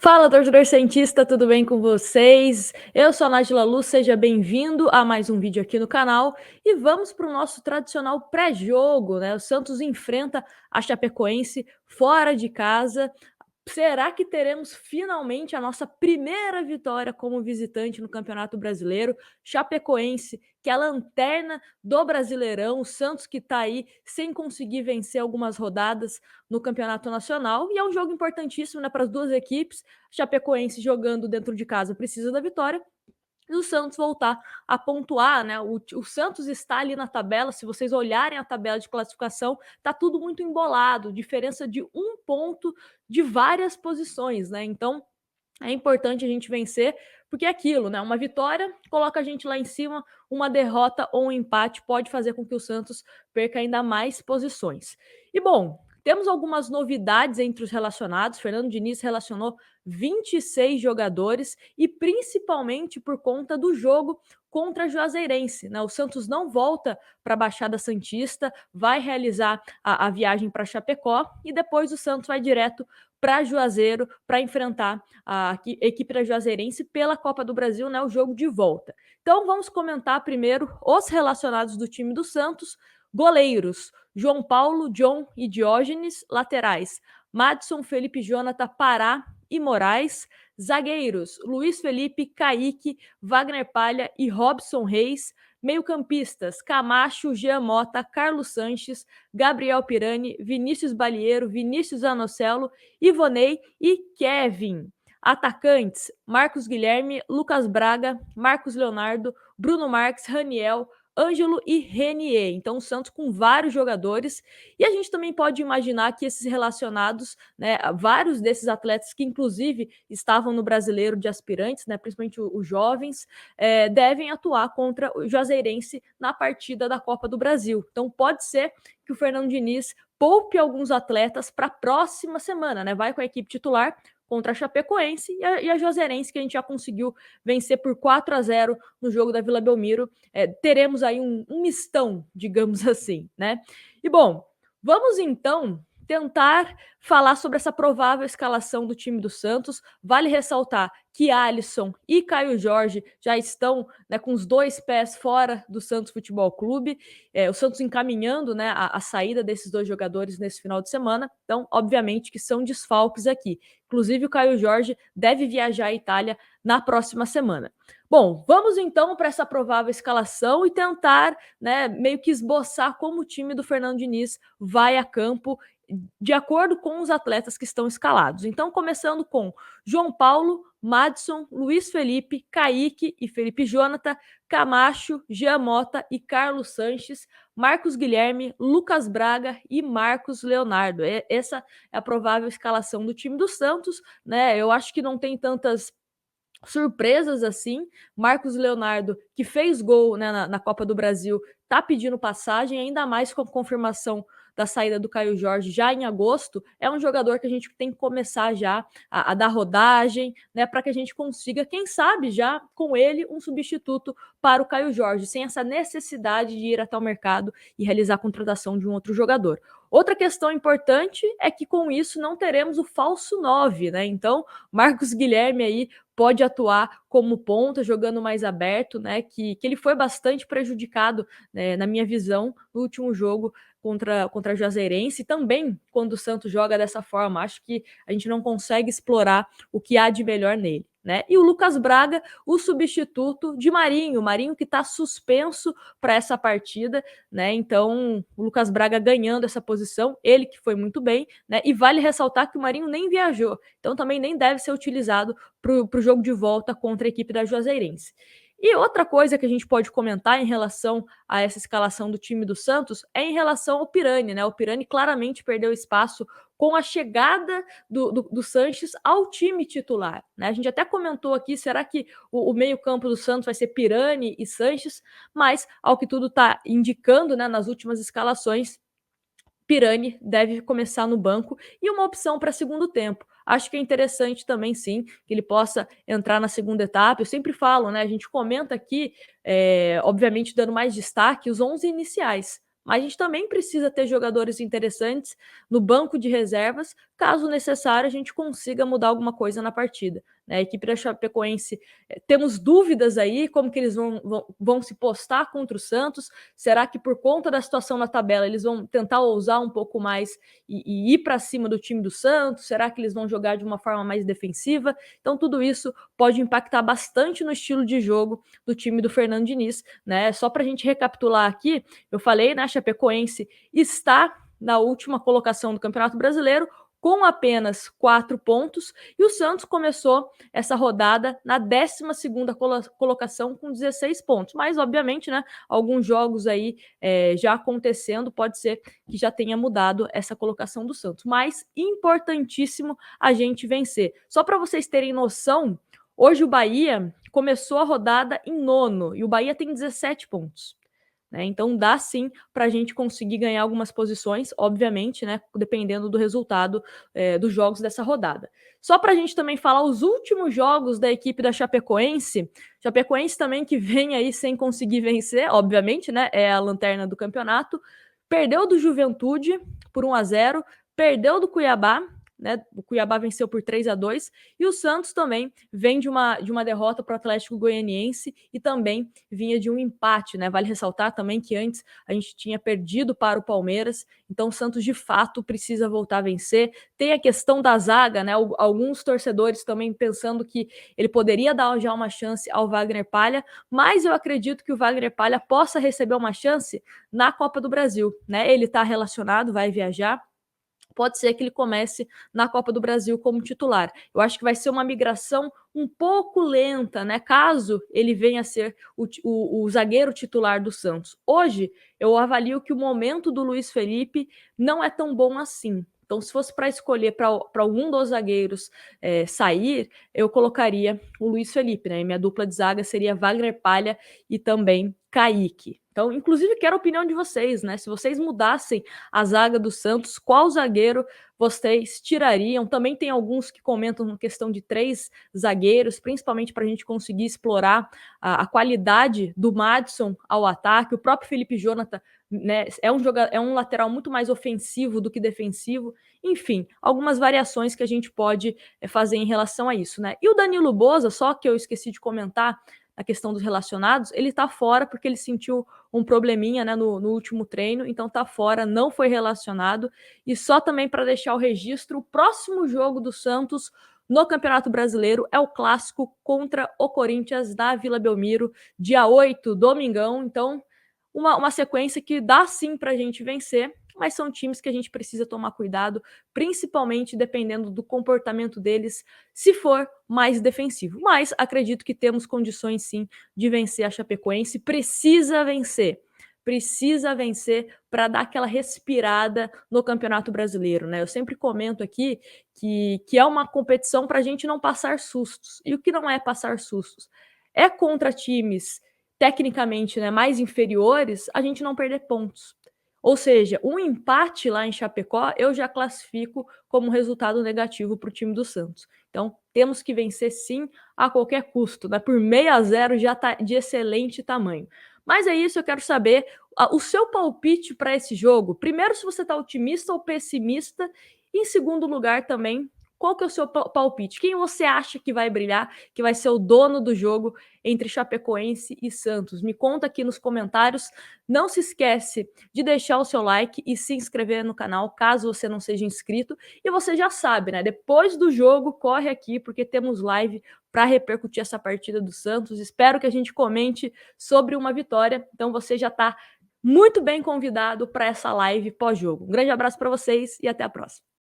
Fala, torcedor cientista, tudo bem com vocês? Eu sou a Nájila Luz, seja bem-vindo a mais um vídeo aqui no canal e vamos para o nosso tradicional pré-jogo, né? O Santos enfrenta a Chapecoense fora de casa. Será que teremos finalmente a nossa primeira vitória como visitante no Campeonato Brasileiro? Chapecoense, que é a lanterna do Brasileirão, o Santos que está aí sem conseguir vencer algumas rodadas no Campeonato Nacional, e é um jogo importantíssimo, né, para as duas equipes. Chapecoense jogando dentro de casa precisa da vitória, e o Santos voltar a pontuar, né? O Santos está ali na tabela, se vocês olharem a tabela de classificação, tá tudo muito embolado, diferença de 1 ponto de várias posições, né? Então é importante a gente vencer, porque é aquilo, né? Uma vitória coloca a gente lá em cima, uma derrota ou um empate pode fazer com que o Santos perca ainda mais posições. E bom, temos algumas novidades entre os relacionados. Fernando Diniz relacionou 26 jogadores e principalmente por conta do jogo contra a Juazeirense, né? O Santos não volta para a Baixada Santista, vai realizar a viagem para Chapecó e depois o Santos vai direto para Juazeiro para enfrentar a equipe da Juazeirense pela Copa do Brasil, né, o jogo de volta. Então vamos comentar primeiro os relacionados do time do Santos. Goleiros: João Paulo, John e Diógenes. Laterais: Madison, Felipe Jonathan, Pará e Moraes. Zagueiros: Luiz Felipe, Kaique, Wagner Palha e Robson Reis. Meio-campistas: Camacho, Jean Mota, Carlos Sanches, Gabriel Pirani, Vinícius Balieiro, Vinícius Anocelo, Ivonei e Kevin. Atacantes: Marcos Guilherme, Lucas Braga, Marcos Leonardo, Bruno Marques, Raniel, Ângelo e Renier. Então, o Santos com vários jogadores. E a gente também pode imaginar que esses relacionados, né, vários desses atletas que, inclusive, estavam no Brasileiro de Aspirantes, né, principalmente os jovens, devem atuar contra o Juazeirense na partida da Copa do Brasil. Então, pode ser que o Fernando Diniz poupe alguns atletas para a próxima semana, né? Vai com a equipe titular contra a Chapecoense e a Juazeirense, que a gente já conseguiu vencer por 4-0 no jogo da Vila Belmiro. Teremos aí um mistão, digamos assim, né? E bom, vamos então tentar falar sobre essa provável escalação do time do Santos. Vale ressaltar que Alisson e Caio Jorge já estão, né, com os dois pés fora do Santos Futebol Clube. O Santos encaminhando, né, a saída desses dois jogadores nesse final de semana. Então, obviamente que são desfalques aqui. Inclusive, o Caio Jorge deve viajar à Itália na próxima semana. Bom, vamos então para essa provável escalação e tentar, né, meio que esboçar como o time do Fernando Diniz vai a campo de acordo com os atletas que estão escalados. Então, começando com João Paulo, Madison, Luiz Felipe, Kaique e Felipe Jonathan, Camacho, Jean Mota e Carlos Sanches, Marcos Guilherme, Lucas Braga e Marcos Leonardo. Essa é a provável escalação do time do Santos, né? Eu acho que não tem tantas surpresas assim. Marcos Leonardo, que fez gol, né, na Copa do Brasil, tá pedindo passagem, ainda mais com a confirmação da saída do Caio Jorge já em agosto. É um jogador que a gente tem que começar já a dar rodagem, né, para que a gente consiga, quem sabe, já com ele um substituto para o Caio Jorge, sem essa necessidade de ir até o mercado e realizar a contratação de um outro jogador. Outra questão importante é que com isso não teremos o falso 9, né? Então, Marcos Guilherme aí pode atuar como ponta, jogando mais aberto, né? Que ele foi bastante prejudicado, né, na minha visão, no último jogo contra a Juazeirense. Também quando o Santos joga dessa forma, acho que a gente não consegue explorar o que há de melhor nele, né? E o Lucas Braga, o substituto de Marinho, Marinho que está suspenso para essa partida, né? Então, o Lucas Braga ganhando essa posição, ele que foi muito bem, né? E vale ressaltar que o Marinho nem viajou, então também nem deve ser utilizado para o jogo de volta contra a equipe da Juazeirense. E outra coisa que a gente pode comentar em relação a essa escalação do time do Santos é em relação ao Pirani, né? O Pirani claramente perdeu espaço com a chegada do Sanches ao time titular, né? A gente até comentou aqui, será que o meio-campo do Santos vai ser Pirani e Sanches? Mas, ao que tudo está indicando, né, nas últimas escalações, Pirani deve começar no banco e uma opção para segundo tempo. Acho que é interessante também, sim, que ele possa entrar na segunda etapa. Eu sempre falo, né? A gente comenta aqui, obviamente, dando mais destaque os 11 iniciais. mas a gente também precisa ter jogadores interessantes no banco de reservas, caso necessário a gente consiga mudar alguma coisa na partida, né? A equipe da Chapecoense, temos dúvidas aí como que eles vão se postar contra o Santos. Será que por conta da situação na tabela eles vão tentar ousar um pouco mais e ir para cima do time do Santos? Será que eles vão jogar de uma forma mais defensiva? Então tudo isso pode impactar bastante no estilo de jogo do time do Fernando Diniz, né? Só para a gente recapitular aqui, eu falei, né, a Chapecoense está na última colocação do Campeonato Brasileiro com apenas 4 pontos, e o Santos começou essa rodada na 12ª colocação com 16 pontos, mas obviamente, né, alguns jogos aí já acontecendo, pode ser que já tenha mudado essa colocação do Santos, mas importantíssimo a gente vencer. Só para vocês terem noção, hoje o Bahia começou a rodada em 9º, e o Bahia tem 17 pontos. Né? Então dá sim para a gente conseguir ganhar algumas posições, obviamente, né, dependendo do resultado dos jogos dessa rodada. Só para a gente também falar os últimos jogos da equipe da Chapecoense também que vem aí sem conseguir vencer, obviamente, né, é a lanterna do campeonato, perdeu do Juventude por 1-0, perdeu do Cuiabá, né? O Cuiabá venceu por 3-2, e o Santos também vem de uma derrota para o Atlético Goianiense e também vinha de um empate, né? Vale ressaltar também que antes a gente tinha perdido para o Palmeiras, então o Santos de fato precisa voltar a vencer. Tem a questão da zaga, né? Alguns torcedores também pensando que ele poderia dar já uma chance ao Wagner Palha, mas eu acredito que o Wagner Palha possa receber uma chance na Copa do Brasil, né? Ele está relacionado, vai viajar. Pode ser que ele comece na Copa do Brasil como titular. Eu acho que vai ser uma migração um pouco lenta, né? Caso ele venha a ser o zagueiro titular do Santos. Hoje, eu avalio que o momento do Luiz Felipe não é tão bom assim. Então, se fosse para escolher para algum dos zagueiros sair, eu colocaria o Luiz Felipe, né? E minha dupla de zaga seria Wagner Palha e também Kaique. Então, inclusive, quero a opinião de vocês, né? Se vocês mudassem a zaga do Santos, qual zagueiro vocês tirariam? Também tem alguns que comentam na questão de 3 zagueiros, principalmente para a gente conseguir explorar a qualidade do Madison ao ataque. O próprio Felipe Jonathan, né, é um lateral muito mais ofensivo do que defensivo. Enfim, algumas variações que a gente pode fazer em relação a isso, né? E o Danilo Boza, só que eu esqueci de comentar, a questão dos relacionados, ele tá fora porque ele sentiu um probleminha, né, no último treino, então tá fora, não foi relacionado. E só também para deixar o registro, o próximo jogo do Santos no Campeonato Brasileiro é o clássico contra o Corinthians na Vila Belmiro, dia 8, domingão. Então, uma sequência que dá sim para a gente vencer, mas são times que a gente precisa tomar cuidado, principalmente dependendo do comportamento deles, se for mais defensivo. Mas acredito que temos condições sim de vencer a Chapecoense. Precisa vencer para dar aquela respirada no Campeonato Brasileiro, né? Eu sempre comento aqui que é uma competição para a gente não passar sustos. E o que não é passar sustos? É contra times tecnicamente, né, mais inferiores, a gente não perder pontos. Ou seja, um empate lá em Chapecó eu já classifico como resultado negativo para o time do Santos. Então, temos que vencer sim a qualquer custo, né? Por 6-0 já está de excelente tamanho. Mas é isso, eu quero saber o seu palpite para esse jogo. Primeiro, se você está otimista ou pessimista. Em segundo lugar, também, qual que é o seu palpite? Quem você acha que vai brilhar, que vai ser o dono do jogo entre Chapecoense e Santos? Me conta aqui nos comentários. Não se esquece de deixar o seu like e se inscrever no canal, caso você não seja inscrito. E você já sabe, né? Depois do jogo, corre aqui, porque temos live para repercutir essa partida do Santos. Espero que a gente comente sobre uma vitória. Então você já está muito bem convidado para essa live pós-jogo. Um grande abraço para vocês e até a próxima.